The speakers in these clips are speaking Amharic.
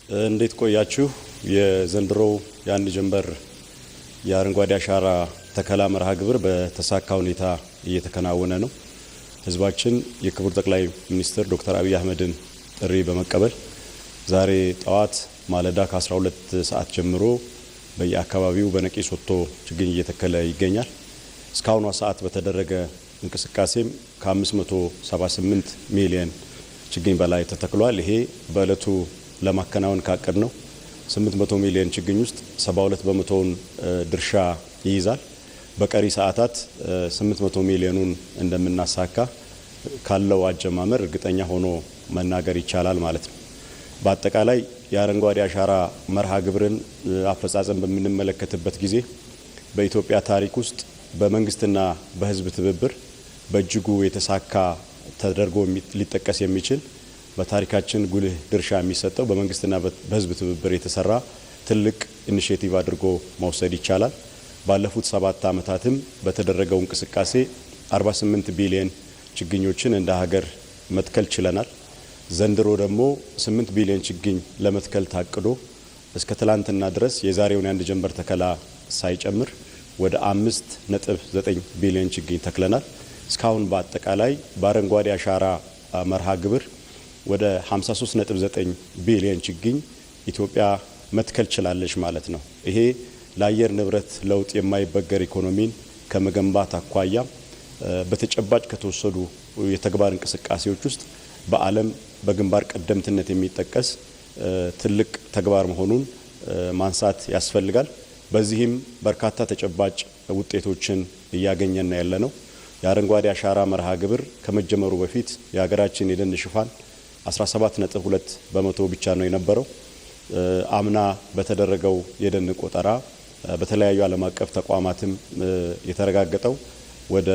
እንዴት ቆያችሁ? የዘንድሮው የአንድ ጀንበር የአረንጓዴ አሻራ ተከላ መርሃ ግብር በተሳካ ሁኔታ እየተከናወነ ነው። ህዝባችን የክቡር ጠቅላይ ሚኒስትር ዶክተር አብይ አህመድን ጥሪ በመቀበል ዛሬ ጠዋት ማለዳ ከ12 ሰዓት ጀምሮ በየአካባቢው በነቂስ ወጥቶ ችግኝ እየተከለ ይገኛል። እስካሁኗ ሰዓት በተደረገ እንቅስቃሴም ከ578 ሚሊዮን ችግኝ በላይ ተተክሏል። ይሄ በእለቱ ለማከናወን ካቀድ ነው 800 ሚሊዮን ችግኝ ውስጥ 72 በመቶውን ድርሻ ይይዛል። በቀሪ ሰዓታት 800 ሚሊዮኑን እንደምናሳካ ካለው አጀማመር እርግጠኛ ሆኖ መናገር ይቻላል ማለት ነው። በአጠቃላይ የአረንጓዴ አሻራ መርሃ ግብርን አፈጻጸም በምንመለከትበት ጊዜ በኢትዮጵያ ታሪክ ውስጥ በመንግስትና በህዝብ ትብብር በእጅጉ የተሳካ ተደርጎ ሊጠቀስ የሚችል በታሪካችን ጉልህ ድርሻ የሚሰጠው በመንግስትና በህዝብ ትብብር የተሰራ ትልቅ ኢኒሼቲቭ አድርጎ መውሰድ ይቻላል። ባለፉት 7 ዓመታትም በተደረገው እንቅስቃሴ 48 ቢሊዮን ችግኞችን እንደ ሀገር መትከል ችለናል። ዘንድሮ ደግሞ 8 ቢሊዮን ችግኝ ለመትከል ታቅዶ እስከ ትላንትና ድረስ የዛሬውን የአንድ ጀንበር ተከላ ሳይጨምር ወደ 5.9 ቢሊዮን ችግኝ ተክለናል። እስካሁን በአጠቃላይ በአረንጓዴ አሻራ መርሃ ግብር ወደ 53.9 ቢሊዮን ችግኝ ኢትዮጵያ መትከል ችላለች ማለት ነው። ይሄ ለአየር ንብረት ለውጥ የማይበገር ኢኮኖሚን ከመገንባት አኳያ በተጨባጭ ከተወሰዱ የተግባር እንቅስቃሴዎች ውስጥ በዓለም በግንባር ቀደምትነት የሚጠቀስ ትልቅ ተግባር መሆኑን ማንሳት ያስፈልጋል። በዚህም በርካታ ተጨባጭ ውጤቶችን እያገኘን ያለ ነው። የአረንጓዴ አሻራ መርሃ ግብር ከመጀመሩ በፊት የሀገራችን የደን ሽፋን 17.2 በመቶ ብቻ ነው የነበረው። አምና በተደረገው የደን ቆጠራ በተለያዩ ዓለም አቀፍ ተቋማትም የተረጋገጠው ወደ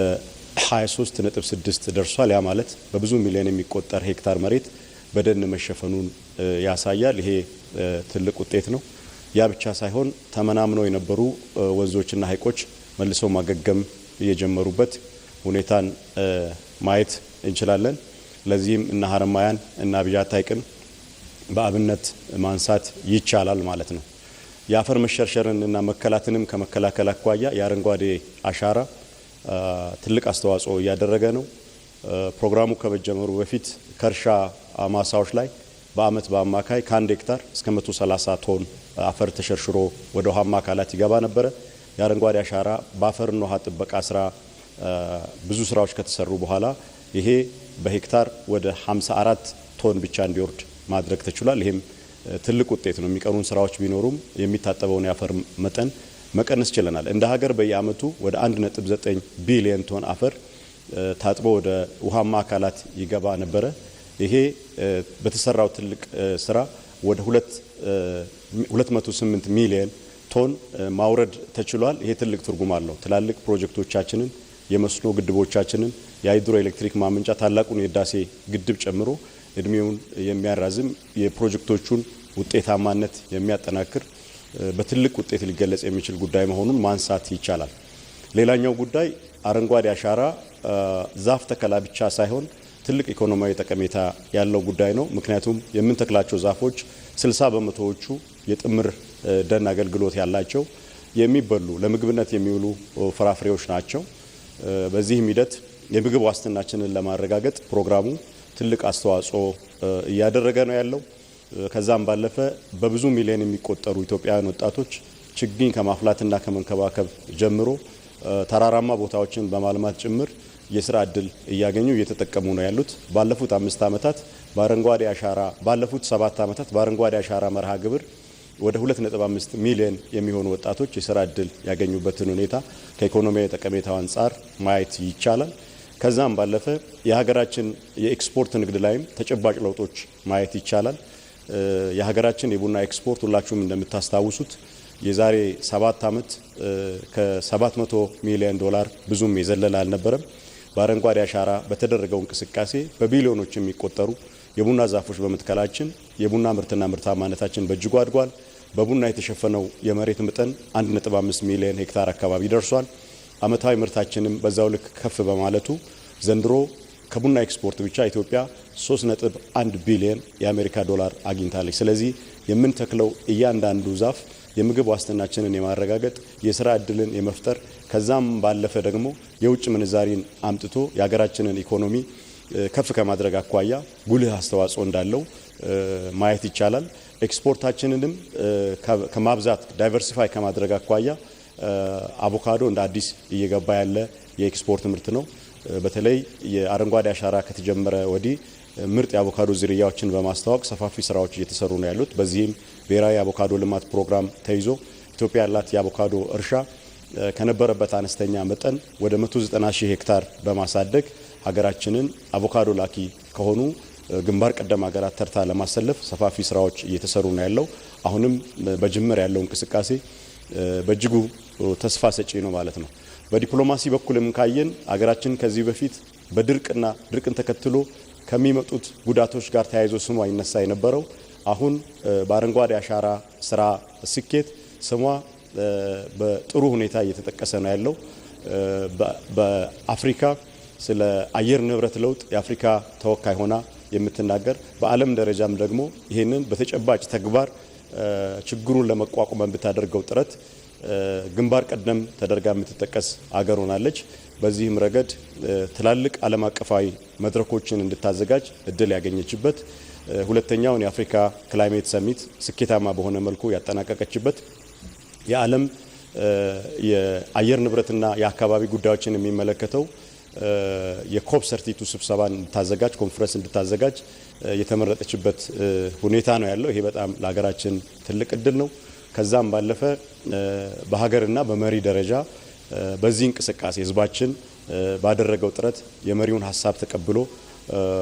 23.6 ደርሷል። ያ ማለት በብዙ ሚሊዮን የሚቆጠር ሄክታር መሬት በደን መሸፈኑን ያሳያል። ይሄ ትልቅ ውጤት ነው። ያ ብቻ ሳይሆን ተመናምነው የነበሩ ወንዞችና ሐይቆች መልሰው ማገገም የጀመሩበት ሁኔታን ማየት እንችላለን። ለዚህም እና ሀረማያን እና አብያታ ሐይቅን በአብነት ማንሳት ይቻላል ማለት ነው። የአፈር መሸርሸርን እና መከላትንም ከመከላከል አኳያ የአረንጓዴ አሻራ ትልቅ አስተዋጽኦ እያደረገ ነው። ፕሮግራሙ ከመጀመሩ በፊት ከእርሻ ማሳዎች ላይ በአመት በአማካይ ከ1 ሄክታር እስከ 130 ቶን አፈር ተሸርሽሮ ወደ ውሃማ አካላት ይገባ ነበረ። የአረንጓዴ አሻራ በአፈርና ውሃ ጥበቃ ስራ ብዙ ስራዎች ከተሰሩ በኋላ ይሄ በሄክታር ወደ 54 ቶን ብቻ እንዲወርድ ማድረግ ተችሏል። ይሄም ትልቅ ውጤት ነው። የሚቀሩን ስራዎች ቢኖሩም የሚታጠበውን የአፈር መጠን መቀነስ ችለናል። እንደ ሀገር በየአመቱ ወደ 1.9 ቢሊዮን ቶን አፈር ታጥቦ ወደ ውሃማ አካላት ይገባ ነበረ። ይሄ በተሰራው ትልቅ ስራ ወደ 208 ሚሊዮን ቶን ማውረድ ተችሏል። ይሄ ትልቅ ትርጉም አለው። ትላልቅ ፕሮጀክቶቻችንን የመስኖ ግድቦቻችንን የሃይድሮ ኤሌክትሪክ ማመንጫ ታላቁን የህዳሴ ግድብ ጨምሮ እድሜውን የሚያራዝም የፕሮጀክቶቹን ውጤታማነት የሚያጠናክር በትልቅ ውጤት ሊገለጽ የሚችል ጉዳይ መሆኑን ማንሳት ይቻላል። ሌላኛው ጉዳይ አረንጓዴ አሻራ ዛፍ ተከላ ብቻ ሳይሆን ትልቅ ኢኮኖሚያዊ ጠቀሜታ ያለው ጉዳይ ነው። ምክንያቱም የምንተክላቸው ዛፎች 60 በመቶዎቹ የጥምር ደን አገልግሎት ያላቸው የሚበሉ ለምግብነት የሚውሉ ፍራፍሬዎች ናቸው። በዚህም ሂደት የምግብ ዋስትናችንን ለማረጋገጥ ፕሮግራሙ ትልቅ አስተዋጽኦ እያደረገ ነው ያለው። ከዛም ባለፈ በብዙ ሚሊዮን የሚቆጠሩ ኢትዮጵያውያን ወጣቶች ችግኝ ከማፍላትና ከመንከባከብ ጀምሮ ተራራማ ቦታዎችን በማልማት ጭምር የስራ እድል እያገኙ እየተጠቀሙ ነው ያሉት። ባለፉት 7 ዓመታት በአረንጓዴ አሻራ መርሃ ግብር ወደ 2.5 ሚሊዮን የሚሆኑ ወጣቶች የስራ እድል ያገኙበትን ሁኔታ ከኢኮኖሚያዊ ጠቀሜታው አንጻር ማየት ይቻላል። ከዛም ባለፈ የሀገራችን የኤክስፖርት ንግድ ላይም ተጨባጭ ለውጦች ማየት ይቻላል። የሀገራችን የቡና ኤክስፖርት ሁላችሁም እንደምታስታውሱት የዛሬ 7 ዓመት ከ700 ሚሊዮን ዶላር ብዙም የዘለለ አልነበረም። በአረንጓዴ አሻራ በተደረገው እንቅስቃሴ በቢሊዮኖች የሚቆጠሩ የቡና ዛፎች በመትከላችን የቡና ምርትና ምርታማነታችን በእጅጉ አድጓል። በቡና የተሸፈነው የመሬት መጠን 1.5 ሚሊዮን ሄክታር አካባቢ ደርሷል። አመታዊ ምርታችንም በዛው ልክ ከፍ በማለቱ ዘንድሮ ከቡና ኤክስፖርት ብቻ ኢትዮጵያ 3.1 ቢሊዮን የአሜሪካ ዶላር አግኝታለች። ስለዚህ የምንተክለው እያንዳንዱ ዛፍ የምግብ ዋስትናችንን የማረጋገጥ የስራ እድልን የመፍጠር ከዛም ባለፈ ደግሞ የውጭ ምንዛሪን አምጥቶ የሀገራችንን ኢኮኖሚ ከፍ ከማድረግ አኳያ ጉልህ አስተዋጽኦ እንዳለው ማየት ይቻላል። ኤክስፖርታችንንም ከማብዛት ዳይቨርሲፋይ ከማድረግ አኳያ አቮካዶ እንደ አዲስ እየገባ ያለ የኤክስፖርት ምርት ነው። በተለይ የአረንጓዴ አሻራ ከተጀመረ ወዲህ ምርጥ የአቮካዶ ዝርያዎችን በማስተዋወቅ ሰፋፊ ስራዎች እየተሰሩ ነው ያሉት። በዚህም ብሔራዊ የአቮካዶ ልማት ፕሮግራም ተይዞ ኢትዮጵያ ያላት የአቮካዶ እርሻ ከነበረበት አነስተኛ መጠን ወደ 190 ሺህ ሄክታር በማሳደግ ሀገራችንን አቮካዶ ላኪ ከሆኑ ግንባር ቀደም ሀገራት ተርታ ለማሰለፍ ሰፋፊ ስራዎች እየተሰሩ ነው ያለው። አሁንም በጅምር ያለው እንቅስቃሴ በእጅጉ ተስፋ ሰጪ ነው ማለት ነው። በዲፕሎማሲ በኩልም ካየን ሀገራችን ከዚህ በፊት ድርቅን ተከትሎ ከሚመጡት ጉዳቶች ጋር ተያይዞ ስሟ ይነሳ የነበረው አሁን በአረንጓዴ አሻራ ስራ ስኬት ስሟ በጥሩ ሁኔታ እየተጠቀሰ ነው ያለው። በአፍሪካ ስለ አየር ንብረት ለውጥ የአፍሪካ ተወካይ ሆና የምትናገር በዓለም ደረጃም ደግሞ ይህንን በተጨባጭ ተግባር ችግሩን ለመቋቋም ብታደርገው ጥረት ግንባር ቀደም ተደርጋ የምትጠቀስ አገር ሆናለች። በዚህም ረገድ ትላልቅ ዓለም አቀፋዊ መድረኮችን እንድታዘጋጅ እድል ያገኘችበት ሁለተኛውን የአፍሪካ ክላይሜት ሰሚት ስኬታማ በሆነ መልኩ ያጠናቀቀችበት የዓለም የአየር ንብረትና የአካባቢ ጉዳዮችን የሚመለከተው የኮፕ 32 ስብሰባን እንድታዘጋጅ ኮንፈረንስ እንድታዘጋጅ የተመረጠችበት ሁኔታ ነው ያለው። ይሄ በጣም ለሀገራችን ትልቅ እድል ነው። ከዛም ባለፈ በሀገርና በመሪ ደረጃ በዚህ እንቅስቃሴ ህዝባችን ባደረገው ጥረት የመሪውን ሀሳብ ተቀብሎ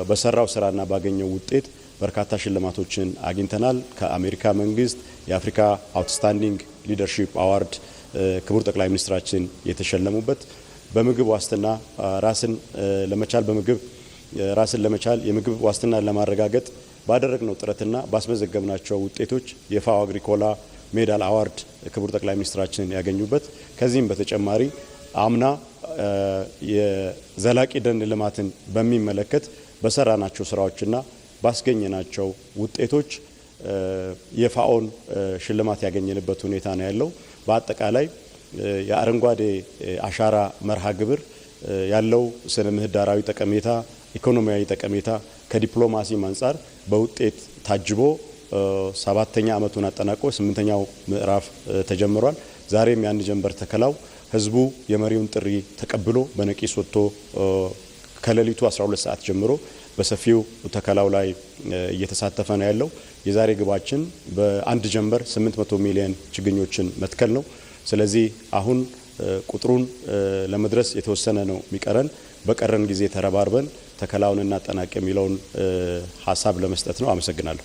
በሰራው ስራና ባገኘው ውጤት በርካታ ሽልማቶችን አግኝተናል። ከአሜሪካ መንግስት የአፍሪካ አውትስታንዲንግ ሊደርሺፕ አዋርድ ክቡር ጠቅላይ ሚኒስትራችን የተሸለሙበት በምግብ ዋስትና ራስን ለመቻል የምግብ ዋስትናን ለማረጋገጥ ባደረግነው ጥረትና ባስመዘገብናቸው ውጤቶች የፋኦ አግሪኮላ ሜዳል አዋርድ ክቡር ጠቅላይ ሚኒስትራችን ያገኙበት ከዚህም በተጨማሪ አምና የዘላቂ ደን ልማትን በሚመለከት በሰራናቸው ስራዎችና ባስገኘናቸው ውጤቶች የፋኦን ሽልማት ያገኘንበት ሁኔታ ነው ያለው። በአጠቃላይ የአረንጓዴ አሻራ መርሃ ግብር ያለው ስነ ምህዳራዊ ጠቀሜታ፣ ኢኮኖሚያዊ ጠቀሜታ ከዲፕሎማሲ አንጻር በውጤት ታጅቦ 7ኛ ዓመቱን አጠናቆ 8ኛው ምዕራፍ ተጀምሯል። ዛሬም ያን ጀንበር ተከላው ህዝቡ የመሪውን ጥሪ ተቀብሎ በነቂስ ወጥቶ ከሌሊቱ 12 ሰዓት ጀምሮ በሰፊው ተከላው ላይ እየተሳተፈ ነው ያለው። የዛሬ ግባችን በአንድ ጀንበር 800 ሚሊዮን ችግኞችን መትከል ነው። ስለዚህ አሁን ቁጥሩን ለመድረስ የተወሰነ ነው የሚቀረን። በቀረን ጊዜ ተረባርበን ተከላውን እናጠናቅ የሚለውን ሀሳብ ለመስጠት ነው። አመሰግናለሁ።